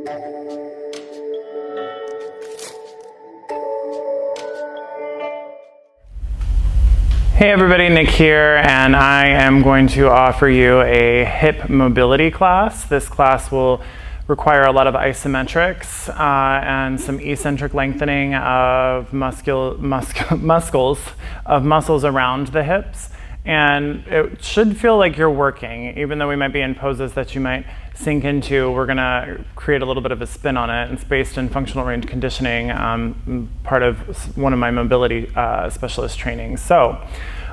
Hey everybody, Nick here, and I am going to offer you a hip mobility class. This class will require a lot of isometrics and some eccentric lengthening of muscles around the hips. And it should feel like you're working, even though we might be in poses that you might sink into. We're gonna create a little bit of a spin on it. It's based in functional range conditioning, part of one of my mobility specialist trainings. So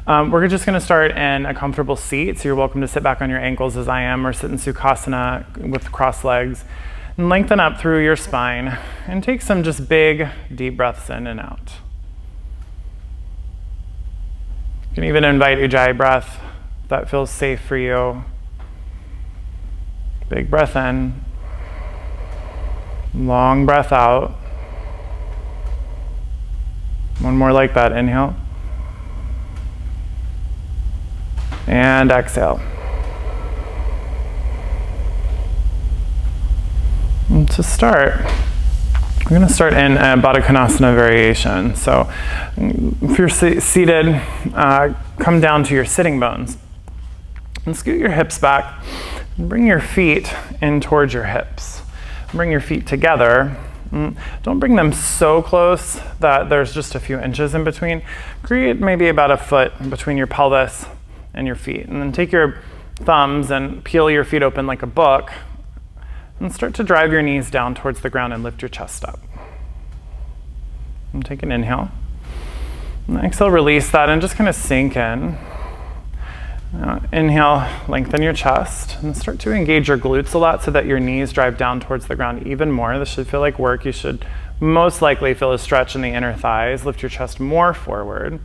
we're just gonna start in a comfortable seat. So you're welcome to sit back on your ankles as I am, or sit in Sukhasana with crossed legs. And lengthen up through your spine and take some just big, deep breaths in and out. You can even invite Ujjayi breath if that feels safe for you. Big breath in, long breath out. One more like that, inhale. And exhale. And to start, we're going to start in a Baddha konasana variation. So if you're seated, come down to your sitting bones and scoot your hips back and bring your feet in towards your hips. Bring your feet together. Don't bring them so close that there's just a few inches in between. Create maybe about a foot between your pelvis and your feet. And then take your thumbs and peel your feet open like a book and start to drive your knees down towards the ground and lift your chest up. And take an inhale. And exhale, release that and just kind of sink in. Inhale, lengthen your chest and start to engage your glutes a lot so that your knees drive down towards the ground even more. This should feel like work. You should most likely feel a stretch in the inner thighs. Lift your chest more forward.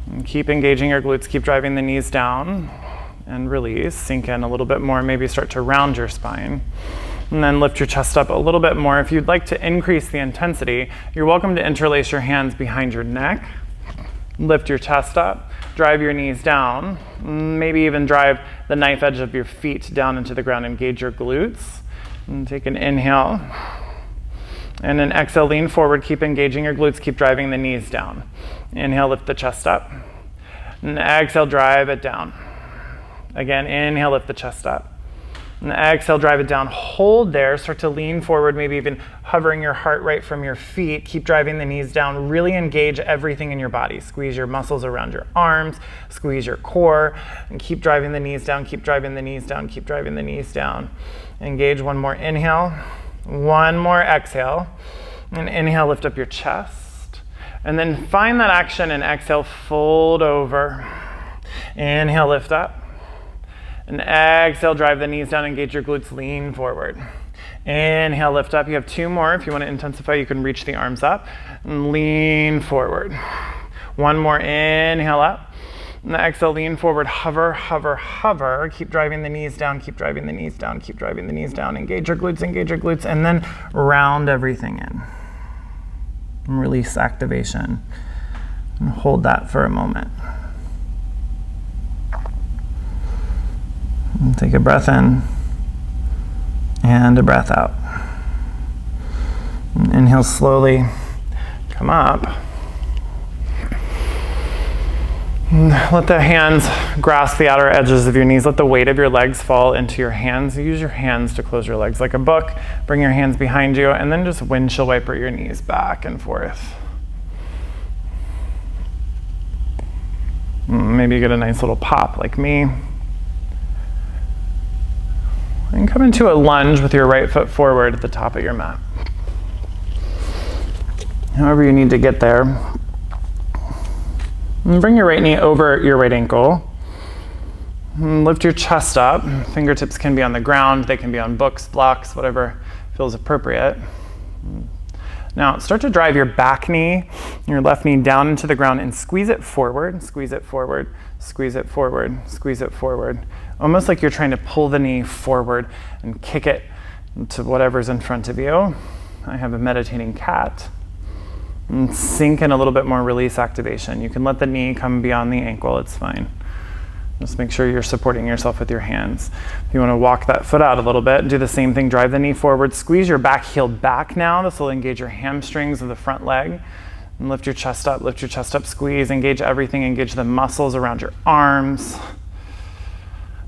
And keep engaging your glutes. Keep driving the knees down and release. Sink in a little bit more. Maybe start to round your spine. And then lift your chest up a little bit more. If you'd like to increase the intensity, you're welcome to interlace your hands behind your neck. Lift your chest up. Drive your knees down. Maybe even drive the knife edge of your feet down into the ground. Engage your glutes. And take an inhale. And then exhale, lean forward. Keep engaging your glutes. Keep driving the knees down. Inhale, lift the chest up. And exhale, drive it down. Again, inhale, lift the chest up. And exhale, drive it down. Hold there. Start to lean forward, maybe even hovering your heart rate from your feet. Keep driving the knees down. Really engage everything in your body. Squeeze your muscles around your arms. Squeeze your core. And keep driving the knees down. Keep driving the knees down. Keep driving the knees down. Engage. One more inhale. One more exhale. And inhale, lift up your chest. And then find that action and exhale, fold over. Inhale, lift up. And exhale, drive the knees down, engage your glutes, lean forward. Inhale, lift up. You have two more. If you want to intensify, you can reach the arms up and lean forward. One more, inhale up. And exhale, lean forward, hover, hover, hover. Keep driving the knees down, keep driving the knees down, keep driving the knees down. Engage your glutes, and then round everything in. And release activation. And hold that for a moment. And take a breath in and a breath out. And inhale slowly, come up. And let the hands grasp the outer edges of your knees. Let the weight of your legs fall into your hands. Use your hands to close your legs like a book. Bring your hands behind you and then just windshield wiper your knees back and forth. Maybe you get a nice little pop like me. And come into a lunge with your right foot forward at the top of your mat. However you need to get there. And bring your right knee over your right ankle. And lift your chest up. Fingertips can be on the ground. They can be on books, blocks, whatever feels appropriate. Now start to drive your back knee, your left knee down into the ground and squeeze it forward, squeeze it forward, squeeze it forward, squeeze it forward. Almost like you're trying to pull the knee forward and kick it to whatever's in front of you. I have a meditating cat. And sink in a little bit more release activation. You can let the knee come beyond the ankle, it's fine. Just make sure you're supporting yourself with your hands. If you want to walk that foot out a little bit, do the same thing. Drive the knee forward. Squeeze your back heel back now. This will engage your hamstrings of the front leg. And lift your chest up, squeeze. Engage everything. Engage the muscles around your arms.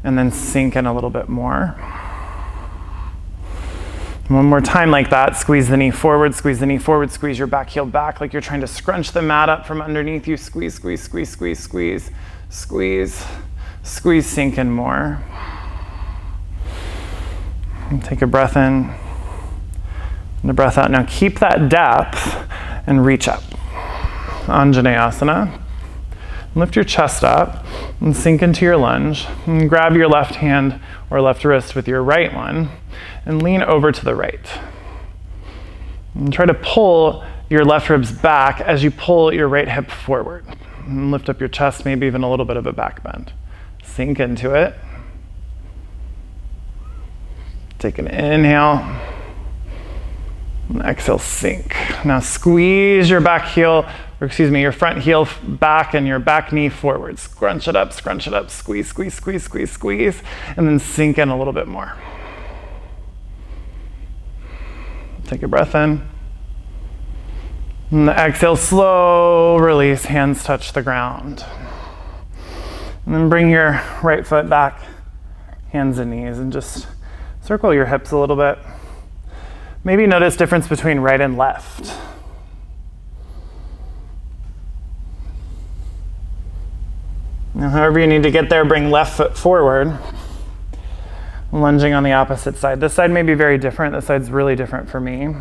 And then sink in a little bit more. One more time like that. Squeeze the knee forward, squeeze the knee forward. Squeeze your back heel back like you're trying to scrunch the mat up from underneath you. Squeeze, squeeze, squeeze, squeeze, squeeze, squeeze. Squeeze, sink in more. And take a breath in and a breath out. Now keep that depth and reach up. Anjaneyasana. Lift your chest up and sink into your lunge. And grab your left hand or left wrist with your right one and lean over to the right. And try to pull your left ribs back as you pull your right hip forward. And lift up your chest, maybe even a little bit of a back bend. Sink into it. Take an inhale. And exhale, sink. Now squeeze your back heel, your front heel back and your back knee forward. Scrunch it up, squeeze, squeeze, squeeze, squeeze, squeeze, and then sink in a little bit more. Take a breath in. And the exhale, slow release, hands touch the ground. And then bring your right foot back, hands and knees, and just circle your hips a little bit. Maybe notice difference between right and left. Now, however you need to get there, bring left foot forward, lunging on the opposite side. This side may be very different. This side's really different for me.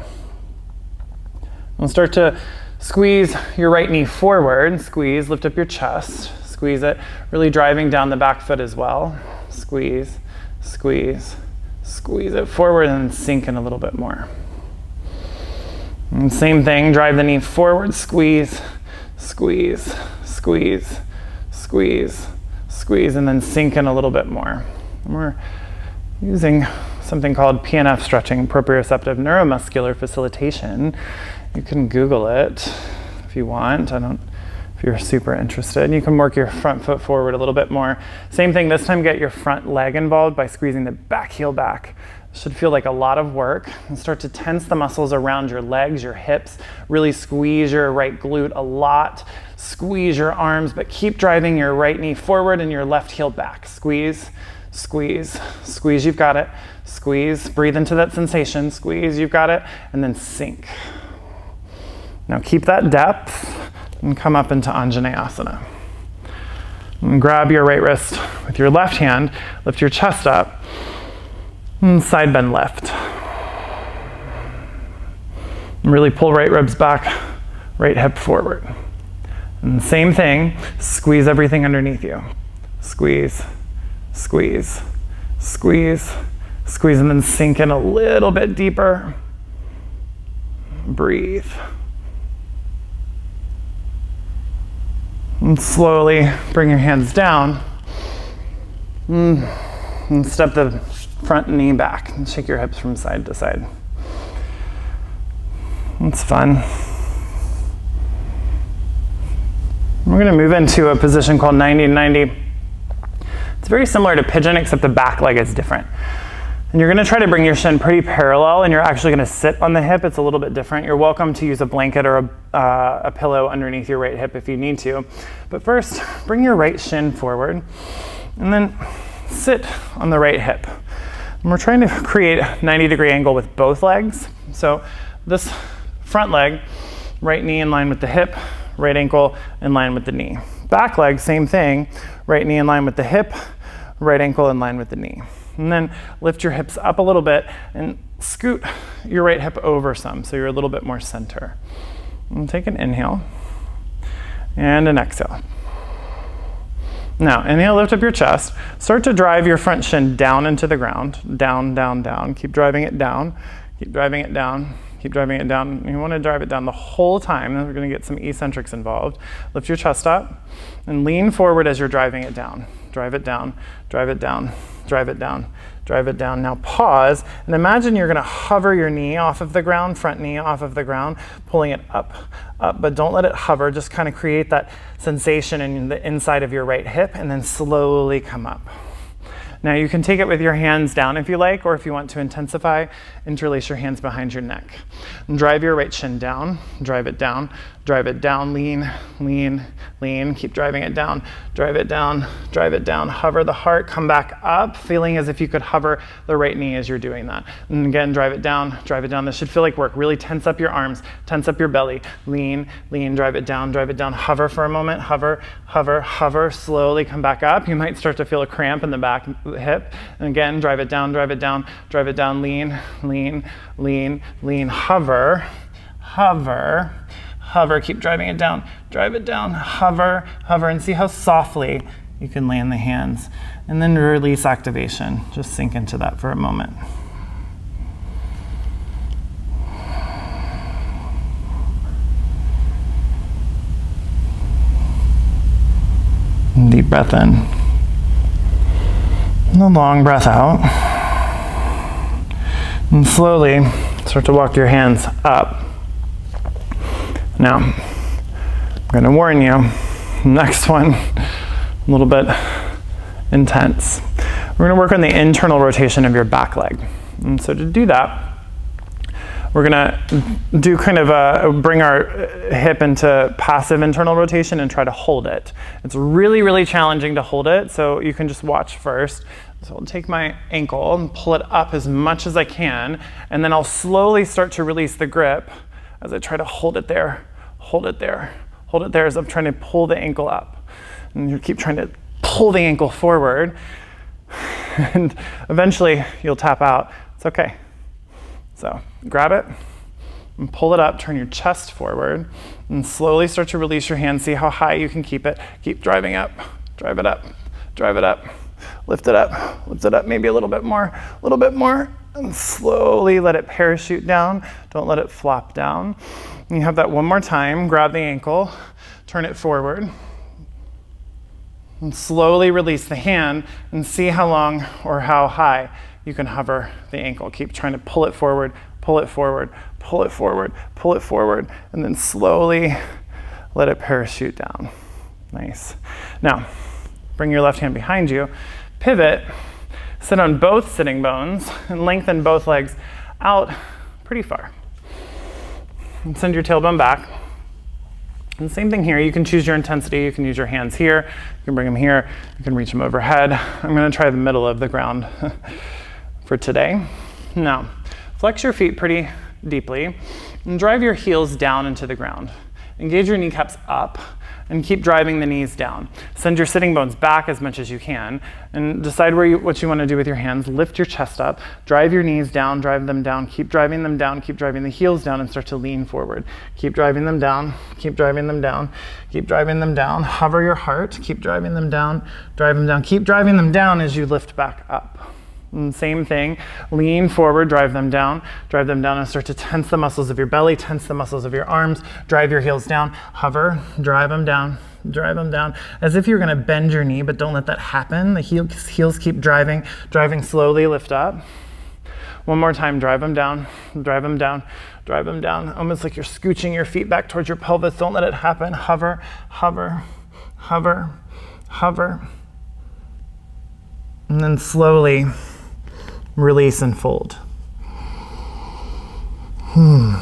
We'll start to squeeze your right knee forward. Squeeze, lift up your chest. Squeeze it, really driving down the back foot as well. Squeeze, squeeze, squeeze it forward and sink in a little bit more. And same thing, drive the knee forward, squeeze, squeeze, squeeze, squeeze, squeeze, and then sink in a little bit more. And we're using something called PNF stretching, proprioceptive neuromuscular facilitation. You can Google it if you want. If you're super interested. You can work your front foot forward a little bit more. Same thing, this time get your front leg involved by squeezing the back heel back. It should feel like a lot of work. And start to tense the muscles around your legs, your hips. Really squeeze your right glute a lot. Squeeze your arms, but keep driving your right knee forward and your left heel back. Squeeze, squeeze, squeeze, you've got it. Squeeze, breathe into that sensation. Squeeze, you've got it. And then sink. Now keep that depth. And come up into Anjaneyasana. And grab your right wrist with your left hand, lift your chest up, and side bend left. And really pull right ribs back, right hip forward. And same thing, squeeze everything underneath you. Squeeze, squeeze, squeeze, squeeze, and then sink in a little bit deeper. Breathe. And slowly bring your hands down and step the front knee back and shake your hips from side to side. It's fun. We're going to move into a position called 90-90. It's very similar to pigeon, except the back leg is different. And you're going to try to bring your shin pretty parallel, and you're actually going to sit on the hip. It's a little bit different. You're welcome to use a blanket or a pillow underneath your right hip if you need to. But first, bring your right shin forward, and then sit on the right hip. And we're trying to create a 90-degree angle with both legs. So this front leg, right knee in line with the hip, right ankle in line with the knee. Back leg, same thing, right knee in line with the hip, right ankle in line with the knee. And then lift your hips up a little bit and scoot your right hip over some so you're a little bit more center. And take an inhale and an exhale. Now, inhale, lift up your chest. Start to drive your front shin down into the ground. Down, down, down. Keep driving it down. Keep driving it down. Keep driving it down. You want to drive it down the whole time. Then we're going to get some eccentrics involved. Lift your chest up and lean forward as you're driving it down. Drive it down, drive it down, drive it down, drive it down. Now pause, and imagine you're gonna hover your knee off of the ground, front knee off of the ground, pulling it up, but don't let it hover, just kind of create that sensation in the inside of your right hip, and then slowly come up. Now you can take it with your hands down if you like, or if you want to intensify, interlace your hands behind your neck. And drive your right shin down, drive it down, lean, lean, lean, keep driving it down, drive it down, hover the heart, come back up, feeling as if you could hover the right knee as you're doing that. And again, drive it down, this should feel like work. Really tense up your arms, tense up your belly, lean, lean, drive it down, hover for a moment, hover, slowly come back up. You might start to feel a cramp in the back hip, and again, drive it down, lean, lean, lean, lean, hover, keep driving it down, hover, and see how softly you can land the hands. And then release activation. Just sink into that for a moment. Deep breath in. And a long breath out. And slowly start to walk your hands up. Now, I'm going to warn you, next one, a little bit intense. We're going to work on the internal rotation of your back leg. And so to do that, we're going to do kind of bring our hip into passive internal rotation and try to hold it. It's really, really challenging to hold it, so you can just watch first. So I'll take my ankle and pull it up as much as I can, and then I'll slowly start to release the grip as I try to hold it there as I'm trying to pull the ankle up. And you keep trying to pull the ankle forward, and eventually you'll tap out. It's okay. So grab it and pull it up, turn your chest forward, and slowly start to release your hand. See how high you can keep it. Keep driving up, drive it up, lift it up, maybe a little bit more, and slowly let it parachute down. Don't let it flop down. And you have that one more time. Grab the ankle, turn it forward, and slowly release the hand, and see how long or how high you can hover the ankle. Keep trying to pull it forward, and then slowly let it parachute down. Nice. Now, bring your left hand behind you, pivot, sit on both sitting bones, and lengthen both legs out pretty far. And send your tailbone back. And same thing here, you can choose your intensity, you can use your hands here, you can bring them here, you can reach them overhead. I'm gonna try the middle of the ground for today. Now, flex your feet pretty deeply and drive your heels down into the ground. Engage your kneecaps up and keep driving the knees down. Send your sitting bones back as much as you can, and decide what you want to do with your hands. Lift your chest up, drive your knees down, drive them down, keep driving them down, keep driving the heels down, and start to lean forward. Keep driving them down, keep driving them down, keep driving them down. Hover your heart, keep driving them down, drive them down. Keep driving them down as you lift back up. And same thing, lean forward, drive them down, and start to tense the muscles of your belly, tense the muscles of your arms, drive your heels down, hover, drive them down, as if you're gonna bend your knee, but don't let that happen. The heels keep driving slowly, lift up. One more time, drive them down, almost like you're scooching your feet back towards your pelvis. Don't let it happen. Hover, and then slowly release and fold. And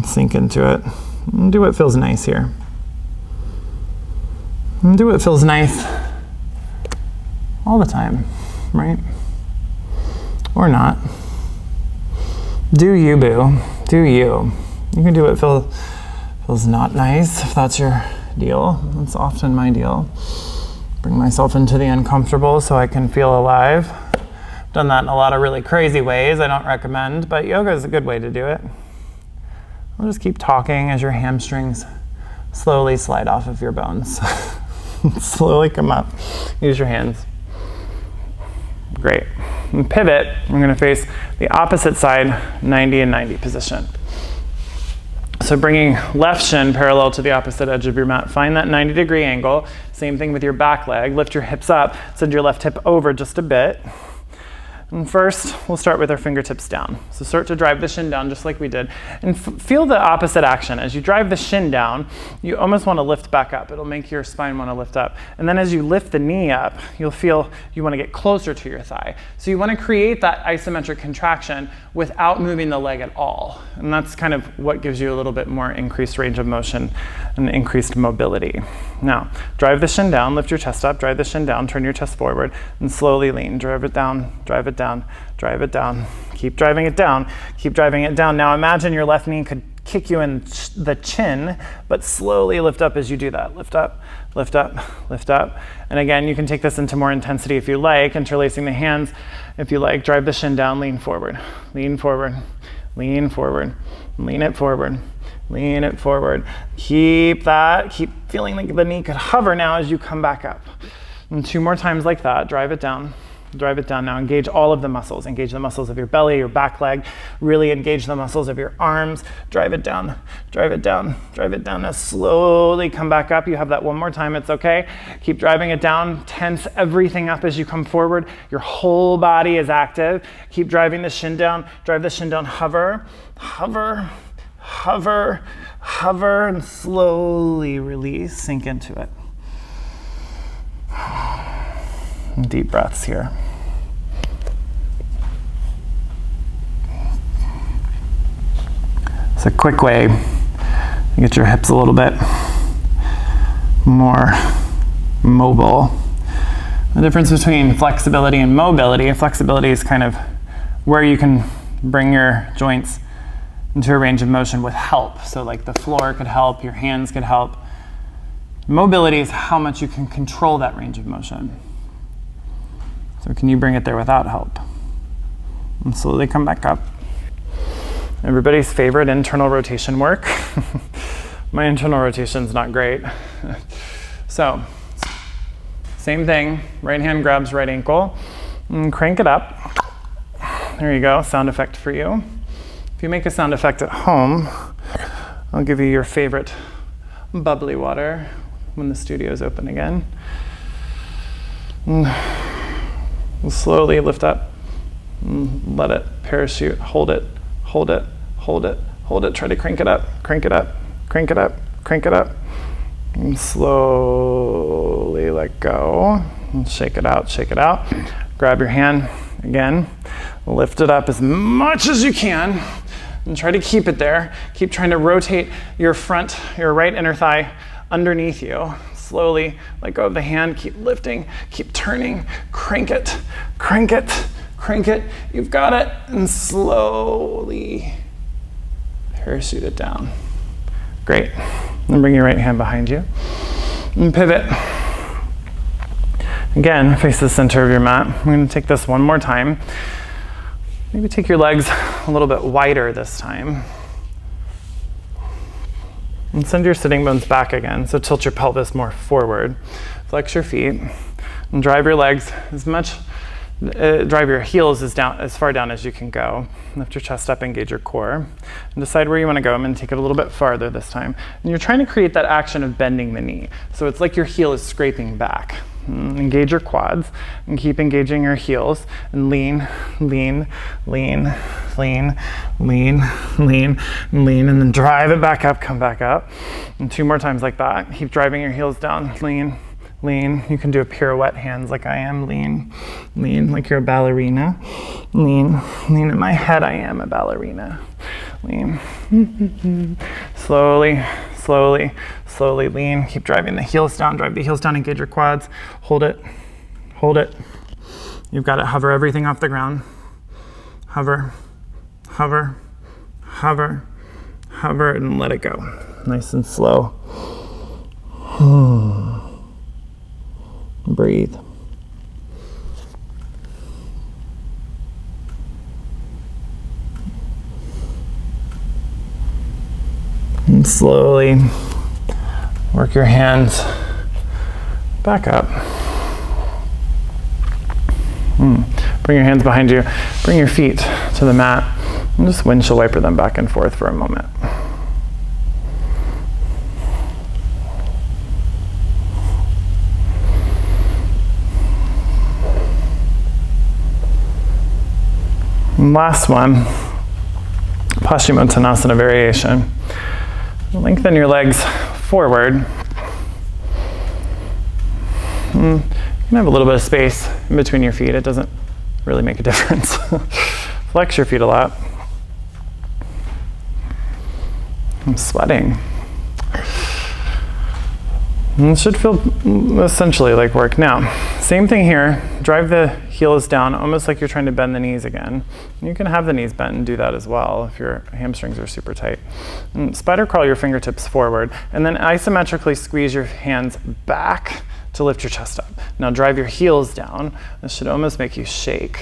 sink into it. And do what feels nice here. And do what feels nice all the time, right? Or not. Do you, boo. Do you. You can do what feels not nice, if that's your deal. That's often my deal. Bring myself into the uncomfortable so I can feel alive. Done that in a lot of really crazy ways I don't recommend, but yoga is a good way to do it. I'll just keep talking as your hamstrings slowly slide off of your bones. Slowly come up. Use your hands. Great. And pivot, we're gonna face the opposite side, 90 and 90 position. So bringing left shin parallel to the opposite edge of your mat, find that 90-degree angle. Same thing with your back leg. Lift your hips up, send your left hip over just a bit. And first, we'll start with our fingertips down. So start to drive the shin down just like we did. And feel the opposite action. As you drive the shin down, you almost want to lift back up. It'll make your spine want to lift up. And then as you lift the knee up, you'll feel you want to get closer to your thigh. So you want to create that isometric contraction without moving the leg at all. And that's kind of what gives you a little bit more increased range of motion and increased mobility. Now, drive the shin down, lift your chest up, drive the shin down, turn your chest forward, and slowly lean. Drive it down, drive it down, drive it down. Keep driving it down, keep driving it down. Now imagine your left knee could kick you in the chin, but slowly lift up as you do that. Lift up, lift up, lift up. And again, you can take this into more intensity if you like, interlacing the hands if you like. Drive the shin down, lean forward, lean forward, lean forward, lean it forward. Lean it forward. Keep that. Keep feeling like the knee could hover now as you come back up. And 2 more times like that. Drive it down. Drive it down now. Engage all of the muscles. Engage the muscles of your belly, your back leg. Really engage the muscles of your arms. Drive it down. Drive it down. Drive it down. Now slowly come back up. You have that 1 more time. It's okay. Keep driving it down. Tense everything up as you come forward. Your whole body is active. Keep driving the shin down. Drive the shin down. Hover. Hover. Hover, hover, and slowly release, sink into it. Deep breaths here. It's a quick way to get your hips a little bit more mobile. The difference between flexibility and mobility, flexibility is kind of where you can bring your joints into a range of motion with help. So like the floor could help, your hands could help. Mobility is how much you can control that range of motion. So can you bring it there without help? And slowly come back up. Everybody's favorite internal rotation work. My internal rotation's not great. So, same thing, right hand grabs right ankle, and crank it up. There you go, sound effect for you. If you make a sound effect at home, I'll give you your favorite bubbly water when the studio's open again. We'll slowly lift up, let it parachute, hold it, hold it, hold it, hold it, try to crank it up, crank it up, crank it up, crank it up, and slowly let go, and shake it out, shake it out. Grab your hand again, lift it up as much as you can, and try to keep it there. Keep trying to rotate your front, your right inner thigh underneath you. Slowly let go of the hand, keep lifting, keep turning, crank it, crank it, crank it. You've got it, and slowly parachute it down. Great. Then bring your right hand behind you and pivot. Again, face the center of your mat. I'm going to take this 1 more time. Maybe take your legs a little bit wider this time. And send your sitting bones back again. So tilt your pelvis more forward. Flex your feet and drive your legs as much, drive your heels as far down as you can go. Lift your chest up, engage your core. And decide where you want to go. I'm going to take it a little bit farther this time. And you're trying to create that action of bending the knee. So it's like your heel is scraping back. Engage your quads and keep engaging your heels and lean, lean, lean, lean, lean, lean, lean, and then drive it back up, come back up. And 2 more times like that. Keep driving your heels down, lean, lean. You can do a pirouette hands like I am, lean, lean, like you're a ballerina. Lean, lean. In my head, I am a ballerina. Lean. Slowly, slowly, slowly lean. Keep driving the heels down. Drive the heels down, engage your quads. Hold it, hold it. You've got to hover everything off the ground. Hover, hover, hover, hover, and let it go. Nice and slow. Breathe. And slowly work your hands back up. Bring your hands behind you. Bring your feet to the mat and just windshield wiper them back and forth for a moment. And last one, Paschimottanasana variation. Lengthen your legs forward. You can have a little bit of space in between your feet. It doesn't really make a difference. Flex your feet a lot. I'm sweating. And it should feel essentially like work. Now, same thing here. Drive the heels down, almost like you're trying to bend the knees again. You can have the knees bent and do that as well if your hamstrings are super tight. And spider crawl your fingertips forward, and then isometrically squeeze your hands back to lift your chest up. Now drive your heels down. This should almost make you shake.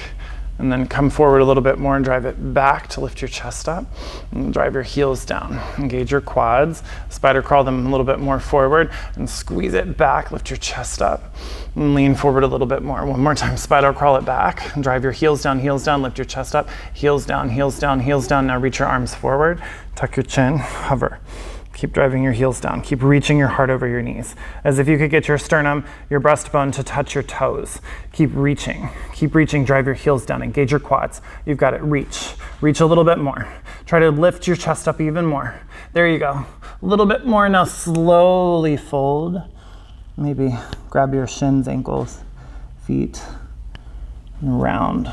And then come forward a little bit more and drive it back to lift your chest up. And drive your heels down. Engage your quads. Spider crawl them a little bit more forward and squeeze it back, lift your chest up. And lean forward a little bit more. One more time, spider crawl it back. And drive your heels down, lift your chest up. Heels down, heels down, heels down. Now reach your arms forward. Tuck your chin, hover. Keep driving your heels down. Keep reaching your heart over your knees. As if you could get your sternum, your breastbone to touch your toes. Keep reaching. Keep reaching. Drive your heels down. Engage your quads. You've got it. Reach. Reach a little bit more. Try to lift your chest up even more. There you go. A little bit more. Now slowly fold. Maybe grab your shins, ankles, feet, and round.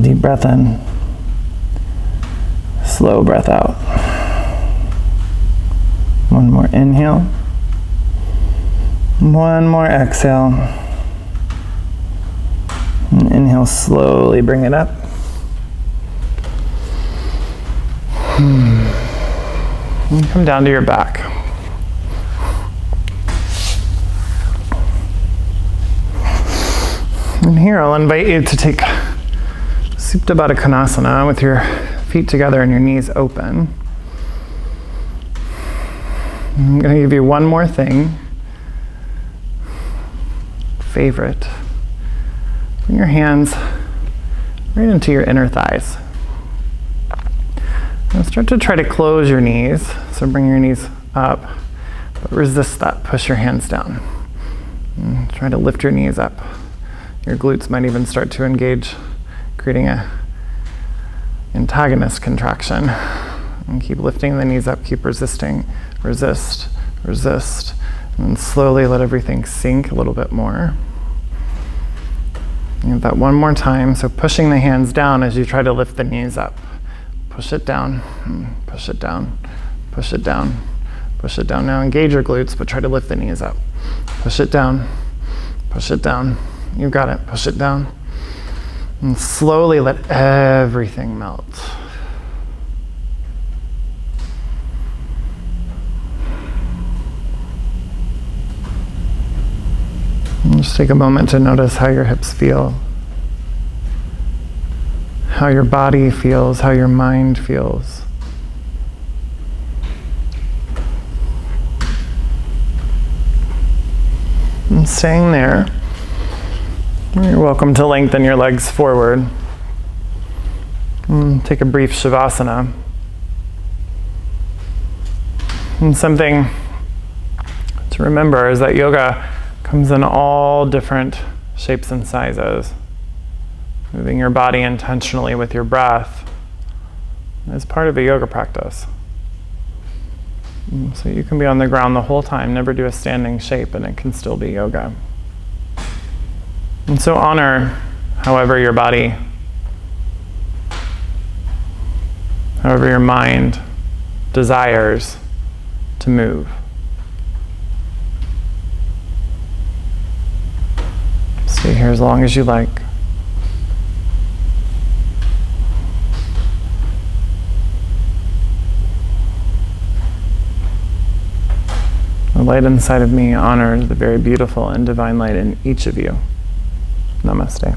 Deep breath in, slow breath out. One more inhale, one more exhale. And inhale, slowly bring it up. And come down to your back. And here I'll invite you to take Baddha konasana with your feet together and your knees open. I'm going to give you one more thing. Favorite. Bring your hands right into your inner thighs. Now start to try to close your knees. So bring your knees up, but resist that. Push your hands down. And try to lift your knees up. Your glutes might even start to engage, creating a antagonist contraction. And keep lifting the knees up, keep resisting, resist, resist, and then slowly let everything sink a little bit more. You have that one more time, so pushing the hands down as you try to lift the knees up. Push it down, push it down, push it down, push it down. Now engage your glutes, but try to lift the knees up. Push it down, push it down. You got it, push it down. And slowly let everything melt. And just take a moment to notice how your hips feel, how your body feels, how your mind feels. And staying there, you're welcome to lengthen your legs forward. And take a brief shavasana. And something to remember is that yoga comes in all different shapes and sizes. Moving your body intentionally with your breath is part of a yoga practice. So you can be on the ground the whole time, never do a standing shape, and it can still be yoga. And so honor however your body, however your mind desires to move. Stay here as long as you like. The light inside of me honors the very beautiful and divine light in each of you. Namaste.